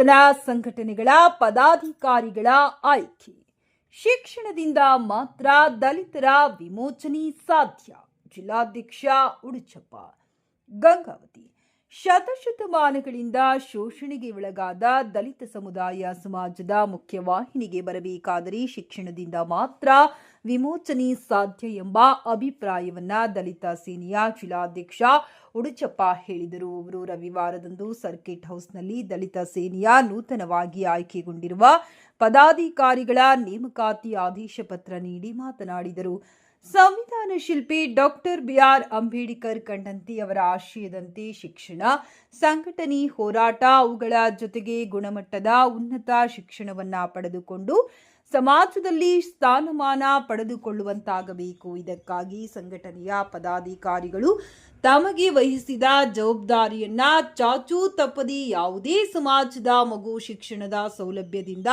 ನೂತನ ಸಂಘಟನೆಗಳ ಪದಾಧಿಕಾರಿಗಳ ಆಯ್ಕೆ. ಶಿಕ್ಷಣದಿಂದ ಮಾತ್ರ ದಲಿತರ ವಿಮೋಚನೆ ಸಾಧ್ಯ. ಜಿಲ್ಲಾಧ್ಯಕ್ಷ ಉಡುಚಪ್ಪ. ಗಂಗಾವತಿ. ಶತಶತಮಾನಗಳಿಂದ ಶೋಷಣೆಗೆ ಒಳಗಾದ ದಲಿತ ಸಮುದಾಯ ಸಮಾಜದ ಮುಖ್ಯವಾಹಿನಿಗೆ ಬರಬೇಕಾದರೆ ಶಿಕ್ಷಣದಿಂದ ಮಾತ್ರ ವಿಮೋಚನೆ ಸಾಧ್ಯ ಎಂಬ ಅಭಿಪ್ರಾಯವನ್ನ ದಲಿತ ಸೇನೆಯ ಜಿಲ್ಲಾಧ್ಯಕ್ಷ ಉಡುಚಪ್ಪ ಹೇಳಿದರು. ಅವರು ರವಿವಾರದಂದು ಸರ್ಕಿಟ್ ಹೌಸ್ನಲ್ಲಿ ದಲಿತ ಸೇನೆಯ ನೂತನವಾಗಿ ಆಯ್ಕೆಗೊಂಡಿರುವ ಪದಾಧಿಕಾರಿಗಳ ನೇಮಕಾತಿ ಆದೇಶ ಪತ್ರ ನೀಡಿ ಮಾತನಾಡಿದರು. ಸಂವಿಧಾನ ಶಿಲ್ಪಿ ಡಾಕ್ಟರ್ ಬಿಆರ್ ಅಂಬೇಡ್ಕರ್ ಕಂಡಂತೆ ಅವರ ಆಶಯದಂತೆ ಶಿಕ್ಷಣ, ಸಂಘಟನೆ, ಹೋರಾಟ, ಅವುಗಳ ಜೊತೆಗೆ ಗುಣಮಟ್ಟದ ಉನ್ನತ ಶಿಕ್ಷಣವನ್ನ ಪಡೆದುಕೊಂಡು ಸಮಾಜದಲ್ಲಿ ಸ್ಥಾನಮಾನ ಪಡೆದುಕೊಳ್ಳುವಂತಾಗಬೇಕು. ಇದಕ್ಕಾಗಿ ಸಂಘಟನೆಯ ಪದಾಧಿಕಾರಿಗಳು ತಮಗೆ ವಹಿಸಿದ ಜವಾಬ್ದಾರಿಯನ್ನ ಚಾಚೂ ತಪ್ಪದೆ ಯಾವುದೇ ಸಮಾಜದ ಮಗು ಶಿಕ್ಷಣದ ಸೌಲಭ್ಯದಿಂದ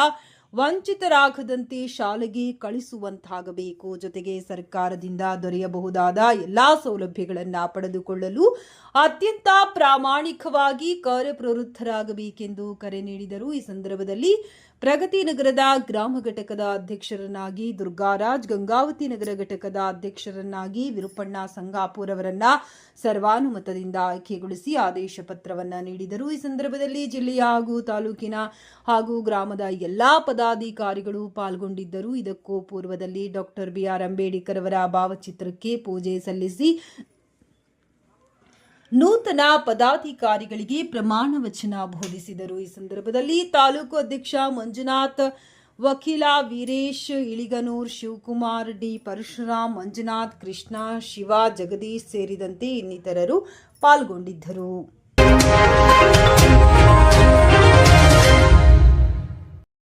ವಂಚಿತರಾಗದಂತೆ ಶಾಲೆಗೆ ಕಳಿಸುವಂತಾಗಬೇಕು. ಜೊತೆಗೆ ಸರ್ಕಾರದಿಂದ ದೊರೆಯಬಹುದಾದ ಎಲ್ಲಾ ಸೌಲಭ್ಯಗಳನ್ನು ಪಡೆದುಕೊಳ್ಳಲು ಅತ್ಯಂತ ಪ್ರಾಮಾಣಿಕವಾಗಿ ಕಾರ್ಯಪ್ರವೃತ್ತರಾಗಬೇಕೆಂದು ಕರೆ ನೀಡಿದರು. ಈ ಸಂದರ್ಭದಲ್ಲಿ ಪ್ರಗತಿ ನಗರದ ಗ್ರಾಮ ಘಟಕದ ಅಧ್ಯಕ್ಷರನ್ನಾಗಿ ದುರ್ಗಾರಾಜ್, ಗಂಗಾವತಿ ನಗರ ಘಟಕದ ಅಧ್ಯಕ್ಷರನ್ನಾಗಿ ವಿರುಪಣ್ಣ ಸಂಗಾಪುರ್ ಅವರನ್ನ ಸರ್ವಾನುಮತದಿಂದ ಆಯ್ಕೆಗೊಳಿಸಿ ಆದೇಶ ಪತ್ರವನ್ನ ನೀಡಿದರು. ಈ ಸಂದರ್ಭದಲ್ಲಿ ಜಿಲ್ಲೆಯ ಹಾಗೂ ತಾಲೂಕಿನ ಹಾಗೂ ಗ್ರಾಮದ ಎಲ್ಲಾ ಪದಾಧಿಕಾರಿಗಳು ಪಾಲ್ಗೊಂಡಿದ್ದರು. ಇದಕ್ಕೂ ಪೂರ್ವದಲ್ಲಿ ಡಾಕ್ಟರ್ ಬಿಆರ್ ಅಂಬೇಡ್ಕರ್ ಅವರ ಭಾವಚಿತ್ರಕ್ಕೆ ಪೂಜೆ ಸಲ್ಲಿಸಿ ನೂತನ ಪದಾಧಿಕಾರಿಗಳಿಗೆ ಪ್ರಮಾಣ ವಚನ ಬೋಧಿಸಿದರು. ಈ ಸಂದರ್ಭದಲ್ಲಿ ತಾಲೂಕು ಅಧ್ಯಕ್ಷ ಮಂಜುನಾಥ್, ವಕೀಲ ವೀರೇಶ್, ಇಳಿಗನೂರ್ ಶಿವಕುಮಾರ್, ಡಿ ಪರಶುರಾಮ್, ಮಂಜುನಾಥ್, ಕೃಷ್ಣ, ಶಿವ, ಜಗದೀಶ್ ಸೇರಿದಂತೆ ಇನ್ನಿತರರು ಪಾಲ್ಗೊಂಡಿದ್ದರು.